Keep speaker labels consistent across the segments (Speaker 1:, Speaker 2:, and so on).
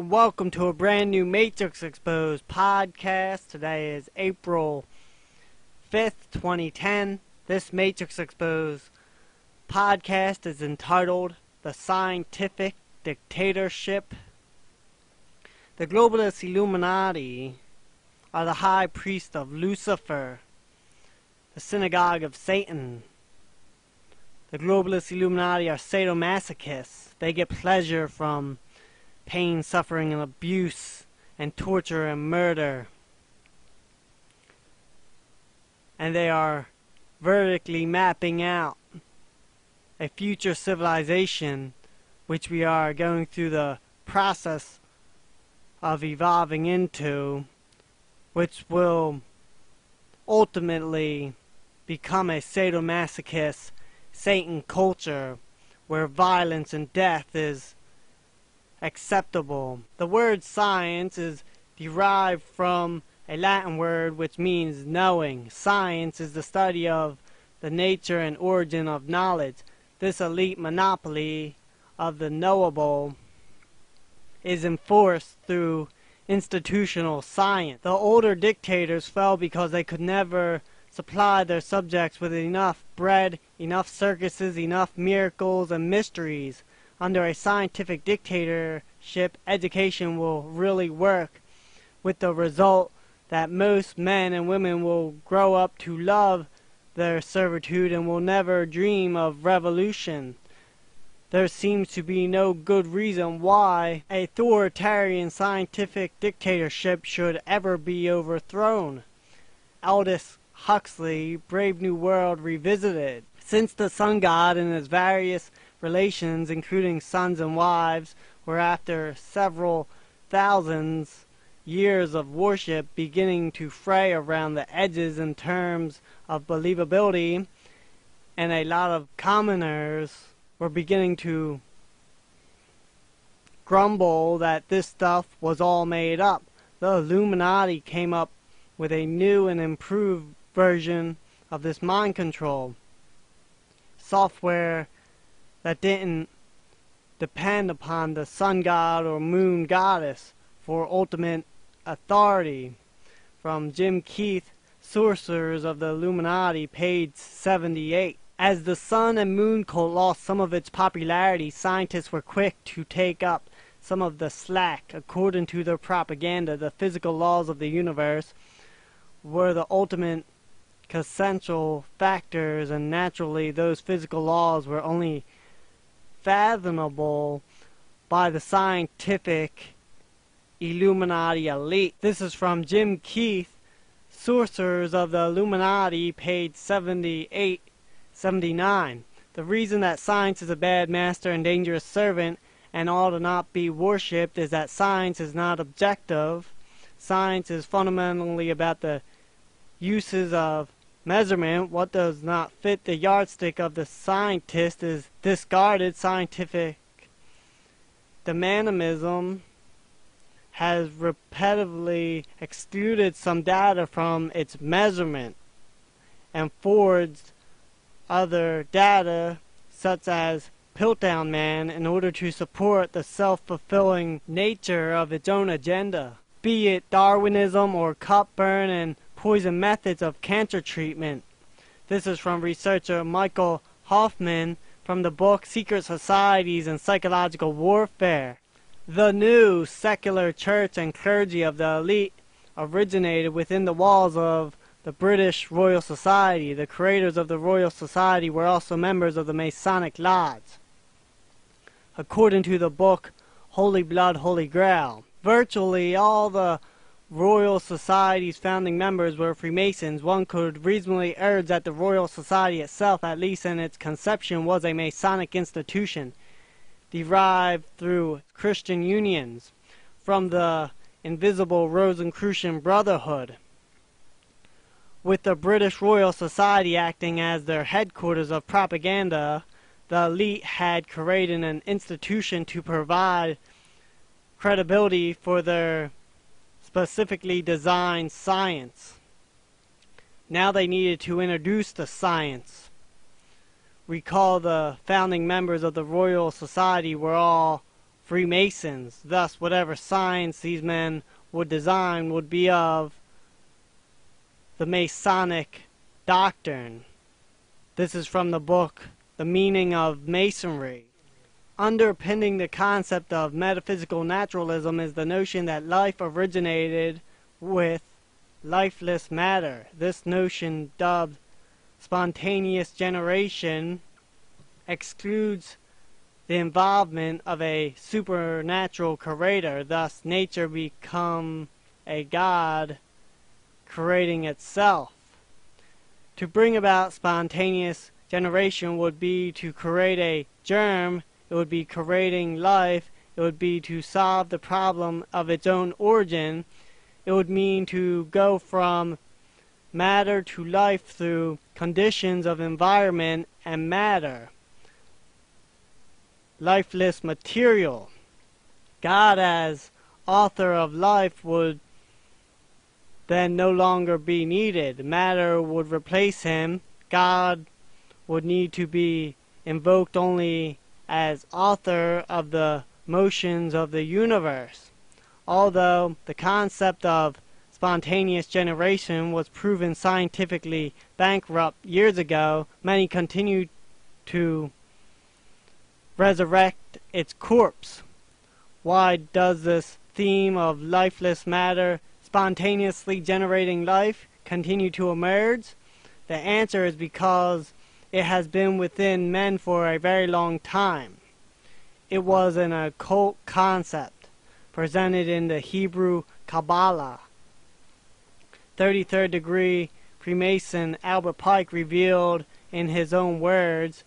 Speaker 1: and welcome to a brand new Matrix Exposed podcast. Today is April 5th, 2010. This Matrix Exposed podcast is entitled The Scientific Dictatorship. The globalist Illuminati are the high priest of Lucifer, the synagogue of Satan. The globalist Illuminati are sadomasochists. They get pleasure from pain, suffering, and abuse, and torture and murder. And they are vertically mapping out a future civilization which we are going through the process of evolving into, which will ultimately become a sadomasochist Satan culture where violence and death is acceptable. The word science is derived from a Latin word which means knowing. Science is the study of the nature and origin of knowledge. This elite monopoly of the knowable is enforced through institutional science. The older dictators fell because they could never supply their subjects with enough bread, enough circuses, enough miracles and mysteries. Under a scientific dictatorship, education will really work, with the result that most men and women will grow up to love their servitude and will never dream of revolution. There seems to be no good reason why an authoritarian scientific dictatorship should ever be overthrown. Aldous Huxley, Brave New World Revisited. Since the sun god and his various relations, including sons and wives, were after several thousands years of worship beginning to fray around the edges in terms of believability, and a lot of commoners were beginning to grumble that this stuff was all made up. The Illuminati came up with a new and improved version of this mind control software that didn't depend upon the sun god or moon goddess for ultimate authority. From Jim Keith, Sorcerers of the Illuminati, page 78. As the sun and moon cult lost some of its popularity, scientists were quick to take up some of the slack. According to their propaganda, the physical laws of the universe were the ultimate essential factors, and naturally those physical laws were only fathomable by the scientific Illuminati elite. This is from Jim Keith, Sorcerers of the Illuminati, page 78, 79. The reason that science is a bad master and dangerous servant and ought to not be worshipped is that science is not objective. Science is fundamentally about the uses of measurement. What does not fit the yardstick of the scientist is discarded. Scientific dynamism has repetitively excluded some data from its measurement and forged other data, such as Piltdown Man, in order to support the self-fulfilling nature of its own agenda, be it Darwinism or cut, burn, and poison methods of cancer treatment. This is from researcher Michael Hoffman from the book Secret Societies and Psychological Warfare. The new secular church and clergy of the elite originated within the walls of the British Royal Society. The creators of the Royal Society were also members of the Masonic Lodge, according to the book Holy Blood, Holy Grail. Virtually all the Royal Society's founding members were Freemasons. One could reasonably urge that the Royal Society itself, at least in its conception, was a Masonic institution, derived through Christian unions from the invisible Rosicrucian Brotherhood, with the British Royal Society acting as their headquarters of propaganda. The elite had created an institution to provide credibility for their specifically designed science. Now they needed to introduce the science. Recall the founding members of the Royal Society were all Freemasons. Thus, whatever science these men would design would be of the Masonic doctrine. This is from the book, The Meaning of Masonry. Underpinning the concept of metaphysical naturalism is the notion that life originated with lifeless matter. This notion, dubbed spontaneous generation, excludes the involvement of a supernatural creator. Thus, nature become a god creating itself. To bring about spontaneous generation would be to create a germ. It would be creating life. It would be to solve the problem of its own origin. It would mean to go from matter to life through conditions of environment and matter. Lifeless material. God as author of life would then no longer be needed. Matter would replace him. God would need to be invoked only as author of the motions of the universe. Although the concept of spontaneous generation was proven scientifically bankrupt years ago, many continue to resurrect its corpse. Why does this theme of lifeless matter spontaneously generating life continue to emerge? The answer is because it has been within men for a very long time. It was an occult concept presented in the Hebrew Kabbalah. 33rd degree Freemason Albert Pike revealed in his own words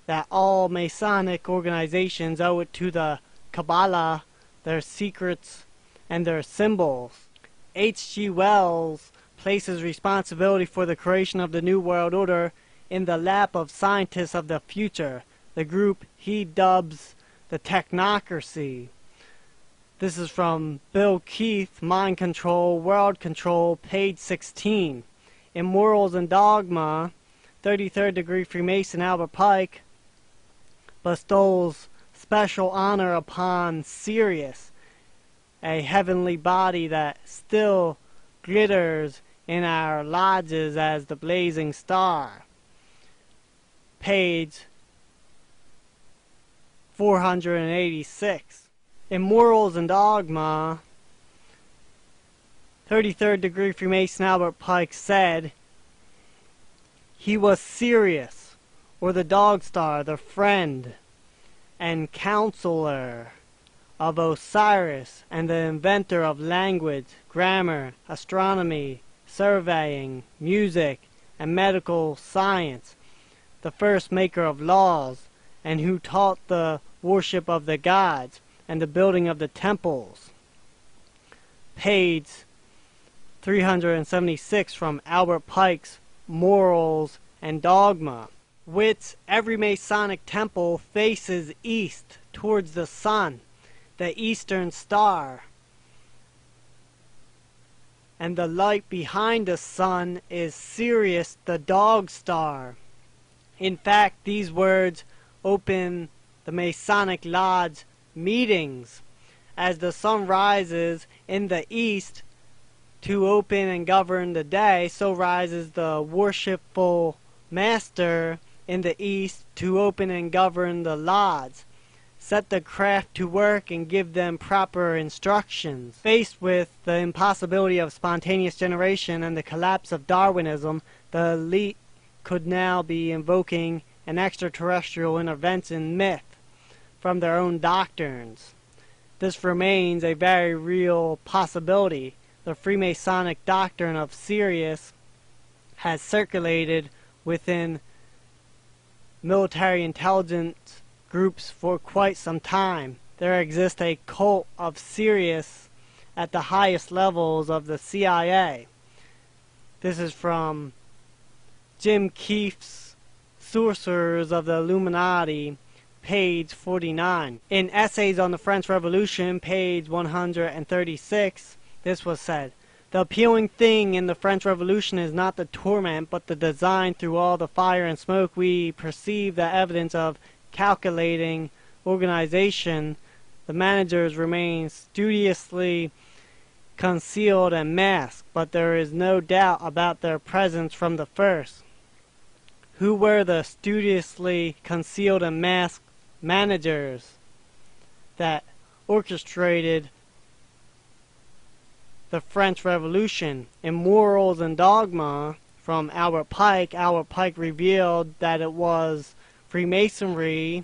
Speaker 1: that all Masonic organizations owe it to the Kabbalah, their secrets, and their symbols. H.G. Wells places responsibility for the creation of the New World Order in the lap of scientists of the future, the group he dubs the technocracy. This is from Bill Keith, Mind Control, World Control, page 16. In Morals and Dogma, 33rd degree Freemason Albert Pike bestows special honor upon Sirius, a heavenly body that still glitters in our lodges as the blazing star. Page 486. In Morals and Dogma, 33rd degree Freemason Albert Pike said, he was Sirius, or the dog star, the friend and counselor of Osiris, and the inventor of language, grammar, astronomy, surveying, music, and medical science, the first maker of laws, and who taught the worship of the gods and the building of the temples. Page 376 from Albert Pike's Morals and Dogma. Which every Masonic temple faces east towards the sun, the eastern star, and the light behind the sun is Sirius, the dog star. In fact, these words open the Masonic Lodge meetings. As the sun rises in the east to open and govern the day, so rises the worshipful master in the east to open and govern the lodge, set the craft to work, and give them proper instructions. Faced with the impossibility of spontaneous generation and the collapse of Darwinism, the elite could now be invoking an extraterrestrial intervention myth from their own doctrines. This remains a very real possibility. The Freemasonic doctrine of Sirius has circulated within military intelligence groups for quite some time. There exists a cult of Sirius at the highest levels of the CIA. This is from Jim Keefe's Sorcerers of the Illuminati, page 49. In Essays on the French Revolution, page 136, this was said, "The appealing thing in the French Revolution is not the torment, but the design. Through all the fire and smoke we perceive the evidence of calculating organization, the managers remain studiously concealed and masked, but there is no doubt about their presence from the first. Who were the studiously concealed and masked managers that orchestrated the French Revolution? In Morals and Dogma from Albert Pike revealed that it was Freemasonry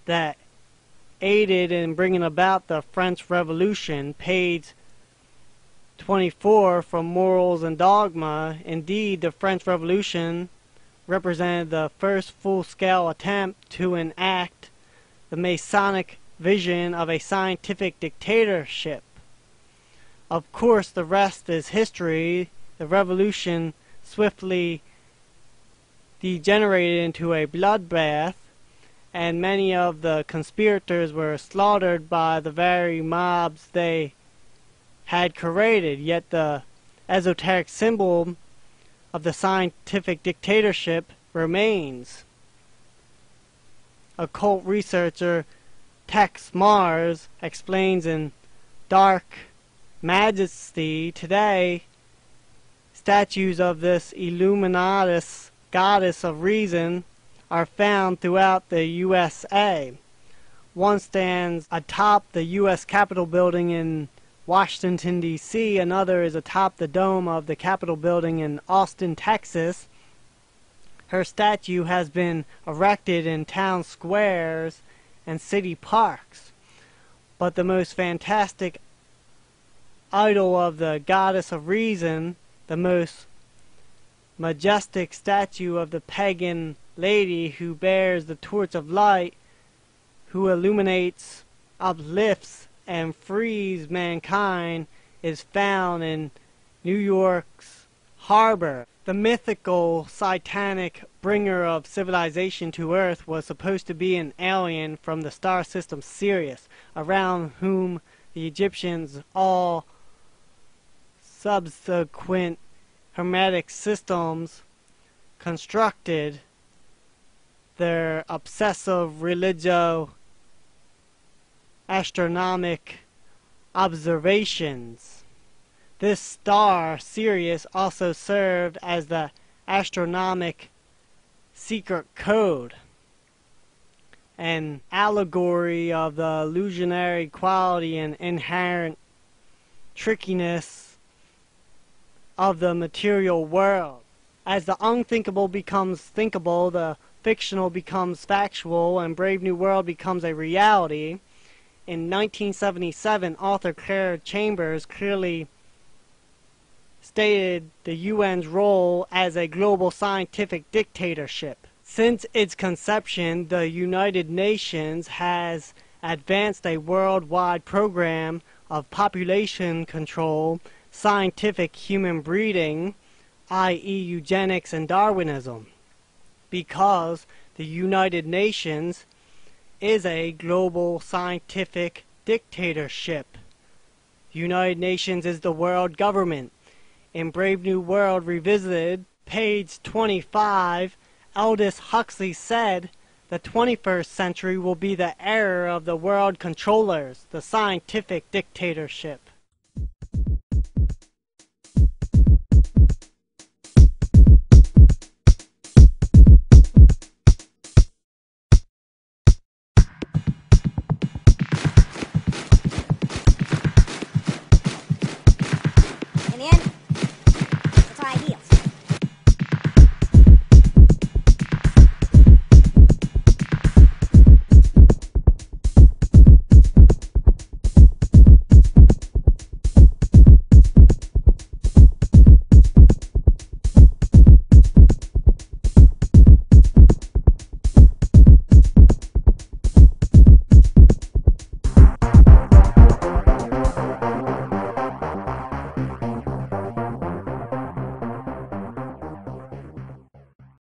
Speaker 1: that aided in bringing about the French Revolution. Page 24 from Morals and Dogma. Indeed, the French Revolution represented the first full-scale attempt to enact the Masonic vision of a scientific dictatorship. Of course, the rest is history. The revolution swiftly degenerated into a bloodbath, and many of the conspirators were slaughtered by the very mobs they had created. Yet the esoteric symbol of the scientific dictatorship remains. Occult researcher Tex Mars explains in Dark Majesty, today statues of this Illuminatus goddess of reason are found throughout the USA. One stands atop the U.S. Capitol building in Washington, D.C. Another is atop the dome of the Capitol building in Austin, Texas. Her statue has been erected in town squares and city parks. But the most fantastic idol of the goddess of reason, the most majestic statue of the pagan lady who bears the torch of light, who illuminates, uplifts, and frees mankind, is found in New York's harbor. The mythical satanic bringer of civilization to Earth was supposed to be an alien from the star system Sirius, around whom the Egyptians, all subsequent hermetic systems, constructed their obsessive religio-astronomic observations. This star, Sirius, also served as the astronomic secret code, an allegory of the illusionary quality and inherent trickiness of the material world. As the unthinkable becomes thinkable, the fictional becomes factual, and Brave New World becomes a reality. In 1977, author Claire Chambers clearly stated the UN's role as a global scientific dictatorship. Since its conception, the United Nations has advanced a worldwide program of population control, scientific human breeding, i.e. eugenics and Darwinism, because the United Nations is a global scientific dictatorship. The United Nations is the world government. In Brave New World Revisited, page 25, Aldous Huxley said, "The 21st century will be the era of the world controllers, the scientific dictatorship."